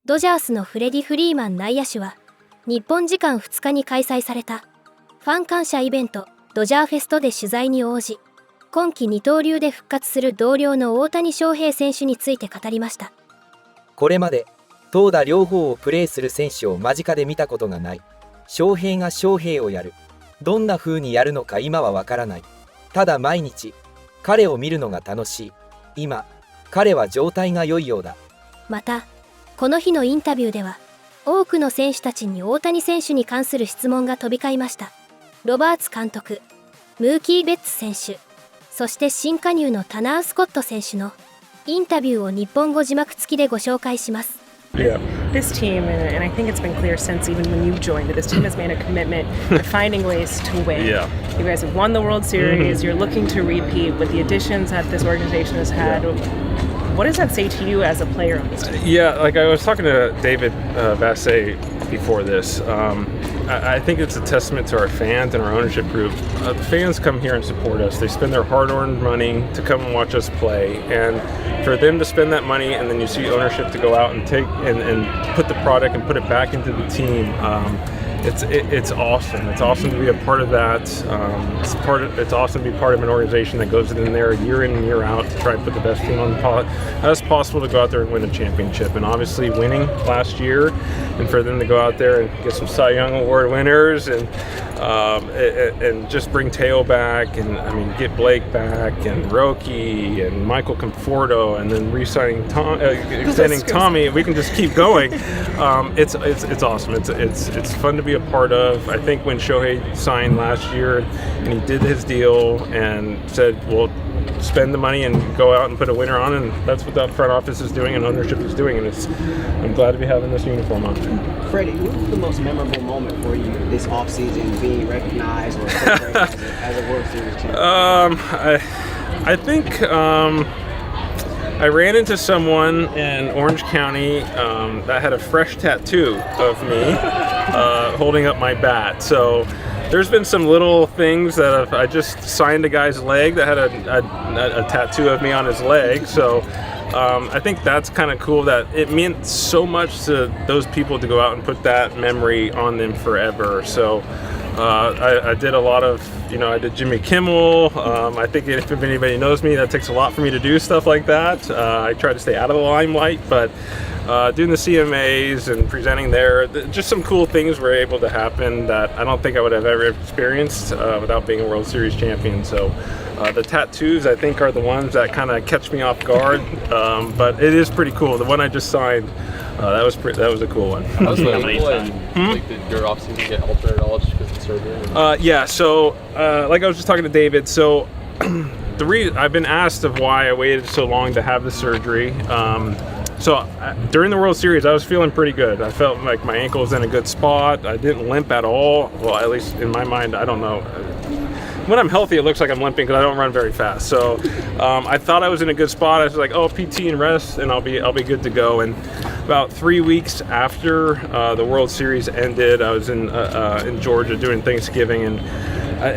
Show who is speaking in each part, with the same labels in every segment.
Speaker 1: ドジャースのフレディ・フリーマン内野手は、日本時間2日に開催されたファン感謝イベントドジャーフェストで取材に応じ、今季二刀流で復活する同僚の大谷翔平選手について語りました。
Speaker 2: これまで投打両方をプレーする選手を間近で見たことがない。翔平が翔平をやる。どんな風にやるのか今はわからない。ただ毎日彼を見るのが楽しい。今彼は状態が良いようだ。
Speaker 1: またこの日のインタビューでは、多くの選手たちに大谷選手に関する質問が飛び交いました。ロバーツ監督、ムーキー・ベッツ選手、そして新加入のタナー・スコット選手のインタビューを日本語字幕付きでご紹介します。
Speaker 3: Yeah. This team, and I think it's been clear since even when you joined, this team has made a commitment to finding ways to win.
Speaker 4: Yeah.
Speaker 3: You guys have won the World Series. You're looking to repeat with the additions that this organization has had. What does that say to you as a player on this team?
Speaker 4: Yeah, like I was talking to David Vassay before this. I think it's a testament to our fans and our ownership group. The fans come here and support us. They spend their hard-earned money to come and watch us play, and for them to spend that money and then you see ownership to go out and take and put the product and put it back into the team. It's awesome. It's awesome to be a part of that. It's awesome to be part of an organization that goes in there year in and year out to try and put the best team on as possible to go out there and win a championship. And obviously winning last year, and for them to go out there and get some Cy Young Award winners and just bring Teo back, and I mean get Blake back and Roki and Michael Conforto, and then re-signing extending Tommy. We can just keep going. It's awesome. It's fun to be a part of. I think when Shohei signed last year and he did his deal and said, well, spend the money and go out and put a winner on, and that's what the front office is doing and ownership is doing, and I'm glad to be having this uniform on.
Speaker 5: Freddie, what was the most memorable moment for you this offseason, being recognized or celebrated as a World Series champion?
Speaker 4: I think I ran into someone in Orange County that had a fresh tattoo of me holding up my bat. So there's been some little things that I just signed a guy's leg that had a tattoo of me on his leg. So I think that's kind of cool that it meant so much to those people to go out and put that memory on them forever. So I did a lot of, I did Jimmy Kimmel. I think if anybody knows me, that takes a lot for me to do stuff like that. I try to stay out of the limelight, but doing the CMAs and presenting there, just some cool things were able to happen that I don't think I would have ever experienced without being a World Series champion. So the tattoos, I think, are the ones that kind of catch me off guard, but it is pretty cool. The one I just signed, that was a cool one.
Speaker 6: How was like, did your offseason get altered at all just because of surgery?
Speaker 4: Yeah, so like I was just talking to David, so I've been asked of why I waited so long to have the surgery. So during the World Series, I was feeling pretty good. I felt like my ankle was in a good spot. I didn't limp at all. Well, at least in my mind, I don't know. When I'm healthy, it looks like I'm limping because I don't run very fast. So I thought I was in a good spot. I was like, oh, PT and rest, and I'll be good to go. And about 3 weeks after the World Series ended, I was in Georgia doing Thanksgiving, and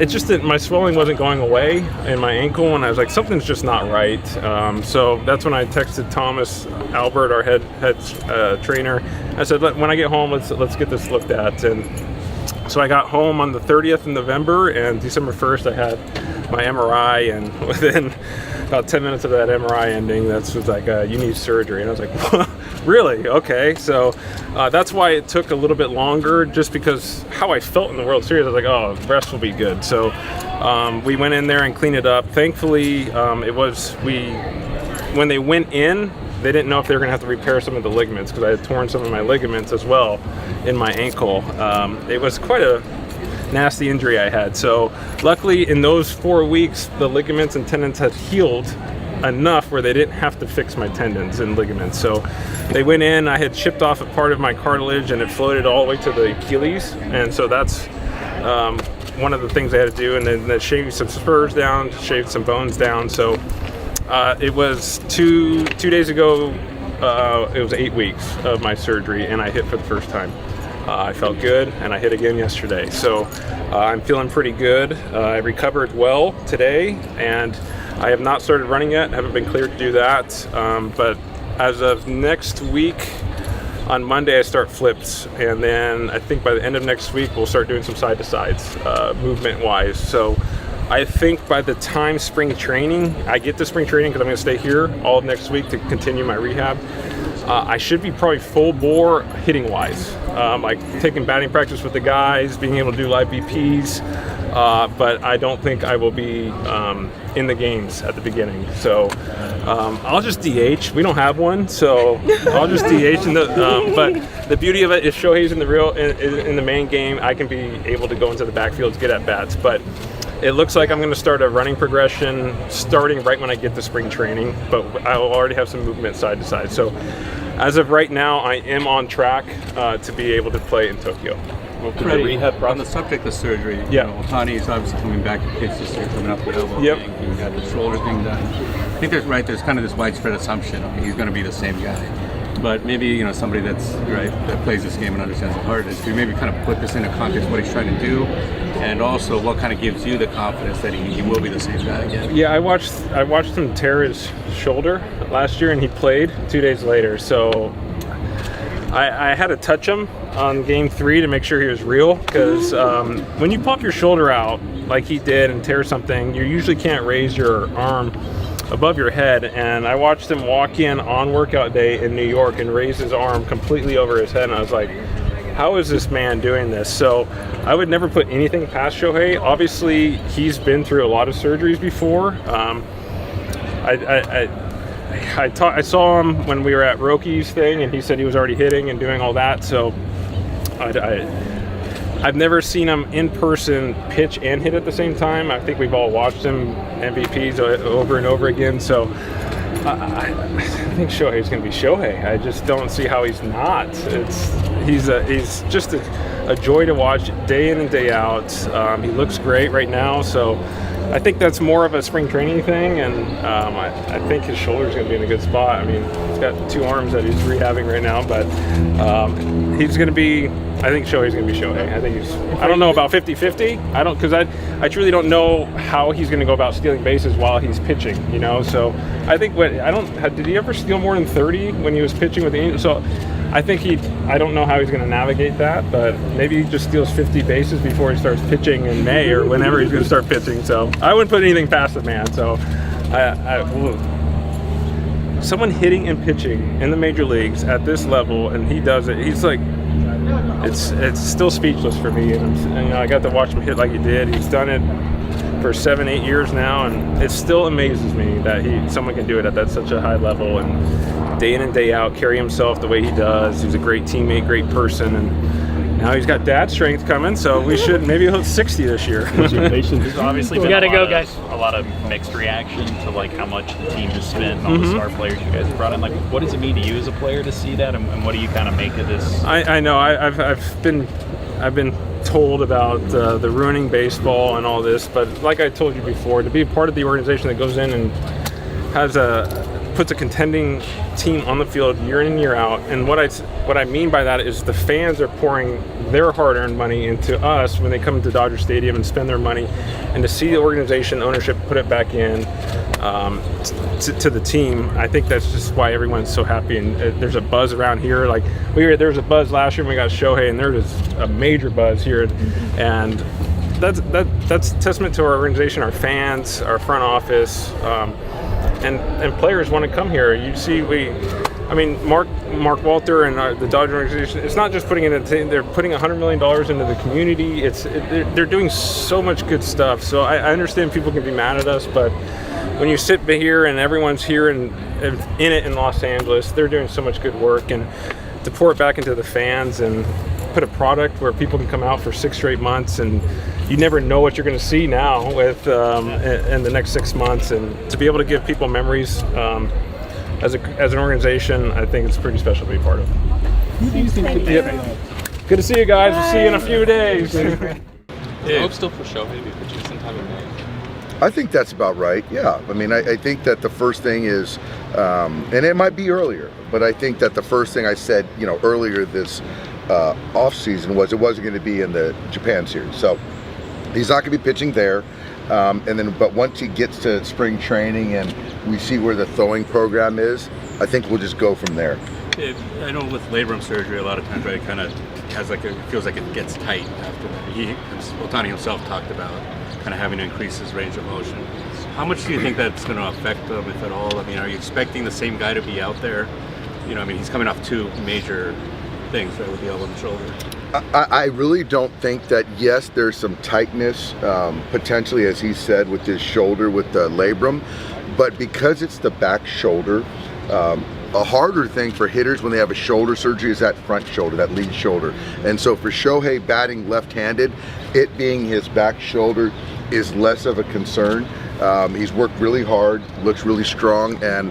Speaker 4: it just my swelling wasn't going away in my ankle, and I was like, something's just not right. So that's when I texted Thomas Albert, our head trainer. I said, when I get home, let's get this looked at. And so I got home on the 30th of November, and December 1st I had my MRI, and within about 10 minutes of that MRI ending, that's was like, you need surgery. And I was like, really? Okay. So that's why it took a little bit longer, just because how I felt in the World Series. I was like, oh, rest will be good. So we went in there and cleaned it up. Thankfully, when they went in, they didn't know if they were going to have to repair some of the ligaments, because I had torn some of my ligaments as well in my ankle. It was quite a nasty injury I had. So luckily in those 4 weeks, the ligaments and tendons had healed enough where they didn't have to fix my tendons and ligaments. So they went in, I had chipped off a part of my cartilage, and it floated all the way to the Achilles. And so that's one of the things they had to do. And then they shaved some spurs down, shaved some bones down. So it was two days ago, it was 8 weeks of my surgery, and I hit for the first time. I felt good, and I hit again yesterday. So I'm feeling pretty good. I recovered well today, and I have not started running yet. I haven't been cleared to do that. But as of next week, On Monday, I start flips, and then I think by the end of next week, we'll start doing some side-to-sides, movement-wise. So I think by the time spring training, I get to spring training, because I'm going to stay here all of next week to continue my rehab, I should be probably full bore hitting-wise, like taking batting practice with the guys, being able to do live BPs, but I don't think I will be in the games at the beginning. So I'll just DH. We don't have one, so I'll just DH. But the beauty of it is Shohei's in the main game. I can be able to go into the backfield to get at bats, but it looks like I'm going to start a running progression starting right when I get to spring training, but I will already have some movement side to side. So as of right now, I am on track to be able to play in Tokyo.
Speaker 7: Well, the rehab on the subject of surgery,
Speaker 4: yeah.
Speaker 7: Ohtani is obviously coming back. Kids just are coming up the elbow.
Speaker 4: Yep.
Speaker 7: Thing. He got the shoulder thing done. I think there's kind of this widespread assumption he's going to be the same guy. But maybe somebody that plays this game and understands how hard it is. Can you maybe kind of put this into context, what he's trying to do, and also what kind of gives you the confidence that he will be the same guy again?
Speaker 4: Yeah, I watched him tear his shoulder last year, and he played 2 days later. So I had to touch him on game 3 to make sure he was real, because when you pop your shoulder out like he did and tear something, you usually can't raise your arm above your head. And I watched him walk in on workout day in New York and raise his arm completely over his head, and I was like, how is this man doing this? So I would never put anything past Shohei. Obviously, he's been through a lot of surgeries before. I saw him when we were at Rocky's thing, and he said he was already hitting and doing all that. So I've never seen him in person pitch and hit at the same time. I think we've all watched him MVPs over and over again. So I think Shohei's going to be Shohei. I just don't see how he's not. He's just a joy to watch day in and day out. He looks great right now. So I think that's more of a spring training thing, and I think his shoulder's going to be in a good spot. I mean, he's got 2 arms that he's rehabbing right now, but he's going to be. I think Shohei's going to be Shohei. I don't know about 50-50. Because I truly don't know how he's going to go about stealing bases while he's pitching. So I think did he ever steal more than 30 when he was pitching with the Angels? So I think I don't know how he's going to navigate that, but maybe he just steals 50 bases before he starts pitching in May or whenever he's going to start pitching. So I wouldn't put anything past the man. So someone hitting and pitching in the major leagues at this level, and he does it. He's like, it's still speechless for me. And I got to watch him hit like he did. He's done it for 7-8 years now, and it still amazes me that someone can do it at such a high level and day in and day out carry himself the way he does. He's a great teammate, great person, and now he's got dad strength coming, so maybe he'll hit 60 this year.
Speaker 8: There's obviously been a lot of mixed reaction to like how much the team has spent and all the star players you guys have brought in. Like, what does it mean to you as a player to see that, and what do you kind of make of this?
Speaker 4: I know I've been told about the ruining baseball and all this, but like I told you before, to be a part of the organization that goes in and puts a contending team on the field year in and year out, and what I mean by that is the fans are pouring their hard-earned money into us when they come to Dodger Stadium and spend their money, and to see the organization ownership put it back in to the team, I think that's just why everyone's so happy. And there's a buzz around here. Like there was a buzz last year when we got Shohei, and there's a major buzz here, and that's testament to our organization, our fans, our front office, and players want to come here. You see, Mark Walter and the Dodger organization, it's not just putting it in, they're putting $100 million into the community. They're doing so much good stuff. So I understand people can be mad at us, but when you sit here and everyone's here and in it in Los Angeles, they're doing so much good work, and to pour it back into the fans and put a product where people can come out for 6 straight months, and you never know what you're going to see now with in the next 6 months, and to be able to give people memories as an organization, I think it's pretty special to be part of. Yep. Good to see you guys. We'll see you in a few days.
Speaker 6: I hope still for Shohei to be pitching sometime in May.
Speaker 9: I think that's about right. Yeah, I think that the first thing is, and it might be earlier, but I think that the first thing I said, earlier this off season was it wasn't going to be in the Japan series. So he's not going to be pitching there, but once he gets to spring training and we see where the throwing program is, I think we'll just go from there.
Speaker 7: I know with labrum surgery, a lot of times, right, it kind of has like it feels like it gets tight after that. Ohtani himself talked about kind of having to increase his range of motion. How much do you think that's going to affect him, if at all? I mean, are you expecting the same guy to be out there? You know, I mean, he's coming off 2 major things, right, with the elbow and shoulder.
Speaker 9: I really don't think that, yes, there's some tightness, potentially, as he said, with his shoulder, with the labrum, but because it's the back shoulder, a harder thing for hitters when they have a shoulder surgery is that front shoulder, that lead shoulder. And so for Shohei batting left-handed, it being his back shoulder is less of a concern. He's worked really hard, looks really strong, and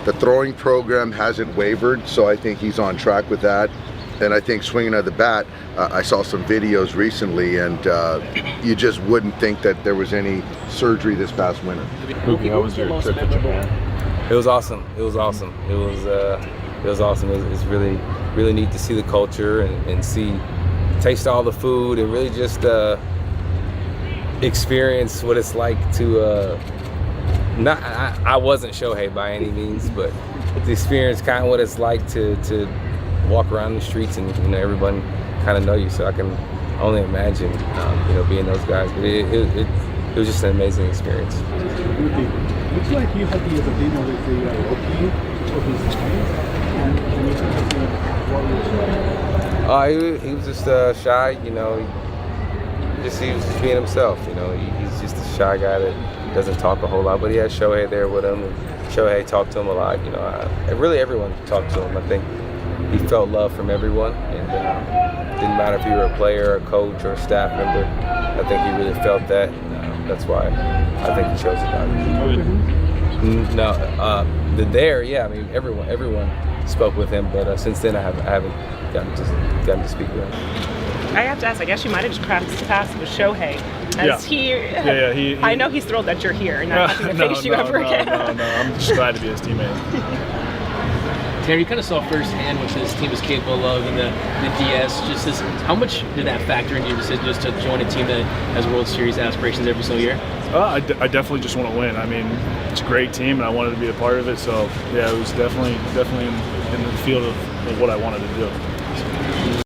Speaker 9: the throwing program hasn't wavered, so I think he's on track with that. And I think swinging of the bat, I saw some videos recently, and you just wouldn't think that there was any surgery this past winter.
Speaker 6: Mookie, how was your trip to Japan?
Speaker 10: It was awesome. It was awesome. It was awesome. It's really neat to see the culture and taste all the food and really just experience what it's like to I wasn't Shohei by any means, but to experience kind of what it's like to walk around the streets and everyone kind of know you. So I can only imagine being those guys. But it was just an amazing experience.
Speaker 11: Looks like you had the dinner with the rookie of his time, and you can
Speaker 10: he was just shy, he was just being himself, he's just a shy guy that doesn't talk a whole lot, but he had Shohei there with him, and Shohei talked to him a lot, really everyone talked to him. I think he felt love from everyone, and didn't matter if you were a player, a coach, or a staff member. I think he really felt that, and that's why I think he chose it out. No, I mean everyone spoke with him, but since then I haven't gotten to speak with him.
Speaker 3: I have to ask, I guess you might have just crossed paths with Shohei. He I know he's thrilled that you're here and not having to face you ever again.
Speaker 6: No, I'm just glad to be his teammate.
Speaker 12: Terry, you kind of saw firsthand what this team is capable of in the DS. How much did that factor into your decision just to join a team that has World Series aspirations every single year?
Speaker 6: I definitely just want to win. I mean, it's a great team, and I wanted to be a part of it. So yeah, it was definitely in the field of what I wanted to do.